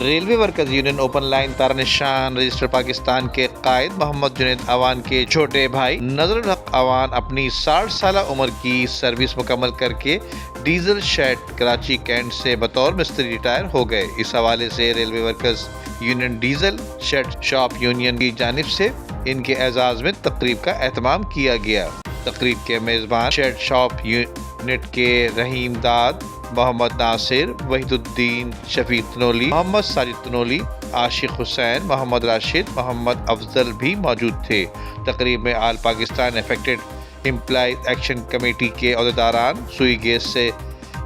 Railway workers union open line تارا نشان register Pakistan کے قائد محمد جنید اوان کے چھوٹے بھائی نظر الحق اوان اپنی 60 سالہ عمر کی سروس مکمل کر کے ڈیزل شیڈ کراچی کینٹ سے بطور مستری ریٹائر ہو گئے۔ اس حوالے سے railway workers union diesel shed shop union کی جانب سے ان کے اعزاز میں تقریب کا اہتمام کیا گیا۔ تقریب کے میزبان شیڈ شاپ یونٹ کے رحیم داد، محمد ناصر، وحید الدین، شفیق تنولی، محمد ساجد تنولی، عاشق حسین، محمد راشد، محمد افضل بھی موجود تھے۔ تقریب میں all Pakistan affected employees action committee کے عہدیداران، سوئی گیس سے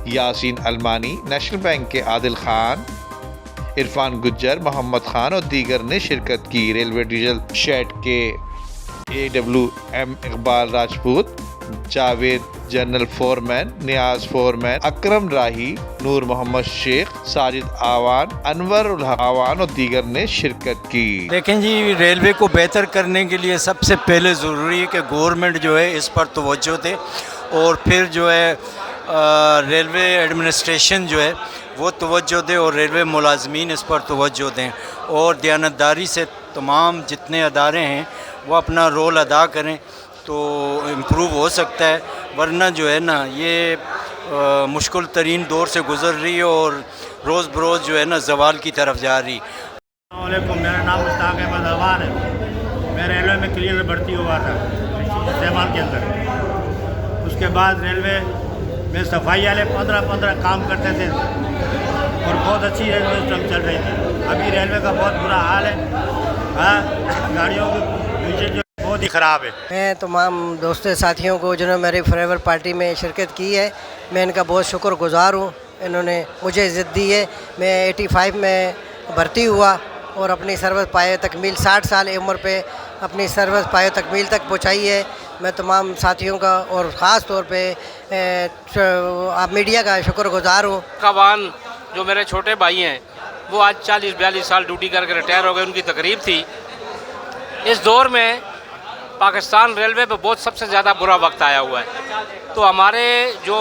یاسین المانی، نیشنل بینک کے عادل خان، عرفان گجر، محمد خان اور دیگر نے شرکت کی۔ ریلوے ڈیزل شیڈ کے AWM Iqbal Rajput, Javed general foreman, Niaz foreman, Akram Rahi, Noor Muhammad Sheikh, Sajid آوان، انور الحق آوان اور دیگر نے شرکت کی۔ دیکھیں جی، ریلوے کو بہتر کرنے کے لیے سب سے پہلے ضروری ہے کہ گورنمنٹ جو ہے اس پر توجہ دے، اور پھر جو ہے ریلوے ایڈمنسٹریشن جو ہے وہ توجہ دے، اور ریلوے ملازمین اس پر توجہ دیں، اور دیانتداری سے تمام جتنے ادارے ہیں وہ اپنا رول ادا کریں تو امپروو ہو سکتا ہے، ورنہ جو ہے نا یہ مشکل ترین دور سے گزر رہی ہے اور روز بروز جو ہے نا زوال کی طرف جا رہی۔ السلام علیکم، میرا نام مشتاق احمد اوان ہے۔ میں ریلوے میں کلیئر بھرتی ہوا تھا استعمال کے اندر۔ اس کے بعد ریلوے میں صفائی والے 15 کام کرتے تھے اور بہت اچھی ریلوے سسٹم چل رہی تھی۔ ابھی ریلوے کا بہت برا حال ہے، گاڑیوں کی فیچر جو بہت ہی خراب ہے۔ میں تمام دوستوں ساتھیوں کو جنہوں نے میری فریور پارٹی میں شرکت کی ہے، میں ان کا بہت شکر گزار ہوں۔ انہوں نے مجھے عزت دی ہے۔ میں 85 میں بھرتی ہوا اور اپنی سروس پائے تکمیل 60 سال عمر پہ اپنی سروس پائے تکمیل تک پہنچائی ہے۔ میں تمام ساتھیوں کا اور خاص طور پہ آپ میڈیا کا شکر گزار ہوں۔ اوان جو میرے چھوٹے بھائی ہیں وہ آج 40-42 سال ڈیوٹی کر کے ریٹائر ہو گئے، ان کی تقریب تھی۔ اس دور میں پاکستان ریلوے پہ بہت سب سے زیادہ برا وقت آیا ہوا ہے، تو ہمارے جو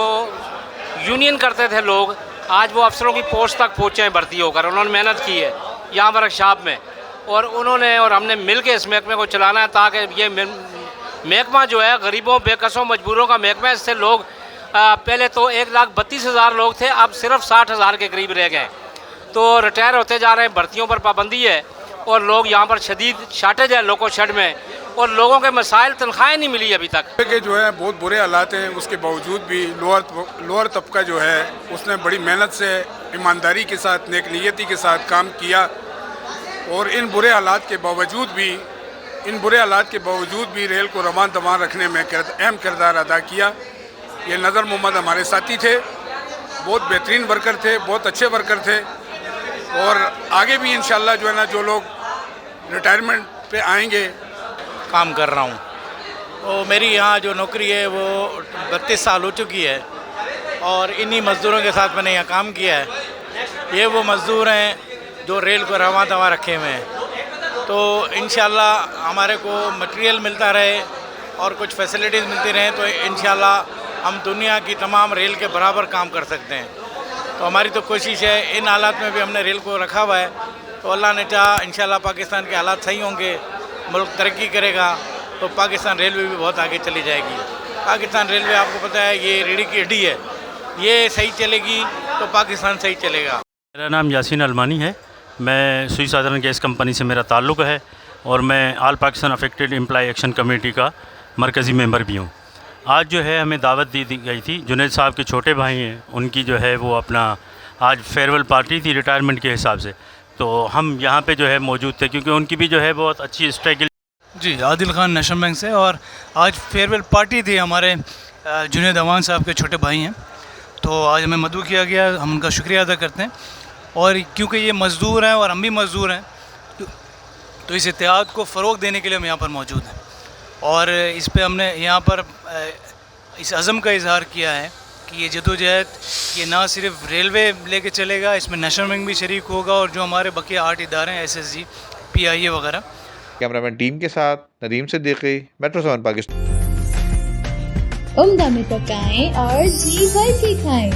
یونین کرتے تھے لوگ آج وہ افسروں کی پوسٹ تک پہنچے ہیں بھرتی ہو کر۔ انہوں نے محنت کی ہے یہاں ورک شاپ میں، اور انہوں نے اور ہم نے مل کے اس محکمے کو چلانا ہے تاکہ یہ محکمہ جو ہے غریبوں، بے کسوں، مجبوروں کا محکمہ ہے۔ اس سے لوگ پہلے تو 1,32,000 لوگ تھے، اب صرف 60,000 کے قریب رہ گئے، تو ریٹائر ہوتے جا رہے ہیں۔ بھرتیوں پر پابندی ہے اور لوگ یہاں پر شدید شارٹیج ہے لوکو شیڈ میں، اور لوگوں کے مسائل تنخواہیں نہیں ملی ابھی تک۔ کہ جو ہے بہت برے حالات ہیں، اس کے باوجود بھی لوور طبقہ جو ہے اس نے بڑی محنت سے، ایمانداری کے ساتھ، نیک نیتی کے ساتھ کام کیا، اور ان برے حالات کے باوجود بھی ریل کو رواں دواں رکھنے میں اہم کردار ادا کیا۔ یہ نظر محمد ہمارے ساتھی تھے، بہت بہترین ورکر تھے، بہت اچھے ورکر تھے، اور آگے بھی انشاءاللہ جو ہے نا جو لوگ ریٹائرمنٹ پہ آئیں گے۔ کام کر رہا ہوں، اور میری یہاں جو نوکری ہے وہ 32 سال ہو چکی ہے، اور انہی مزدوروں کے ساتھ میں نے یہاں کام کیا ہے۔ یہ وہ مزدور ہیں جو ریل کو رواں دواں رکھے ہوئے ہیں، تو انشاءاللہ ہمارے کو مٹیریل ملتا رہے اور کچھ فیسلٹیز ملتی رہیں تو انشاءاللہ ہم دنیا کی تمام ریل کے برابر کام کر سکتے ہیں۔ تو ہماری تو کوشش ہے، ان حالات میں بھی ہم نے ریل کو رکھا ہوا ہے، تو اللہ نے چاہا انشاءاللہ پاکستان کے حالات صحیح ہوں گے، ملک ترقی کرے گا تو پاکستان ریلوے بھی بہت آگے چلی جائے گی۔ پاکستان ریلوے آپ کو پتہ ہے یہ ریڑھ کی ہڈی ہے، یہ صحیح چلے گی تو پاکستان صحیح چلے گا۔ میرا نام یاسین المانی ہے، میں سوئی سادرن گیس کمپنی سے میرا تعلق ہے، اور میں all Pakistan affected employee action committee کا مرکزی ممبر بھی ہوں۔ آج جو ہے ہمیں دعوت دی گئی تھی، جنید صاحب کے چھوٹے بھائی ہیں، ان کی جو ہے وہ اپنا آج فیئرویل پارٹی تھی ریٹائرمنٹ کے حساب سے، تو ہم یہاں پہ جو ہے موجود تھے کیونکہ ان کی بھی جو ہے بہت اچھی اسٹرگل۔ جی، عادل خان نیشنل بینک سے، اور آج فیئرویل پارٹی تھی ہمارے جنید اوان صاحب کے چھوٹے بھائی ہیں، تو آج ہمیں مدعو کیا گیا، ہم ان کا شکریہ ادا کرتے ہیں، اور کیونکہ یہ مزدور ہیں اور ہم بھی مزدور ہیں تو اس اتحاد کو فروغ دینے کے لیے ہم یہاں پر موجود ہیں، اور اس پہ ہم نے یہاں پر اس عزم کا اظہار کیا ہے کہ یہ جدوجہد یہ نہ صرف ریلوے لے کے چلے گا، اس میں نیشنل بینک بھی شریک ہوگا، اور جو ہمارے بقیہ 8 ادارے ہیں SSG PIA وغیرہ۔ کیمرہ مین ٹیم کے ساتھ ندیم صدیقی، میٹرو 7 پاکستان۔ عمدہ میں پکائیں اور جی بھر کے کھائیں۔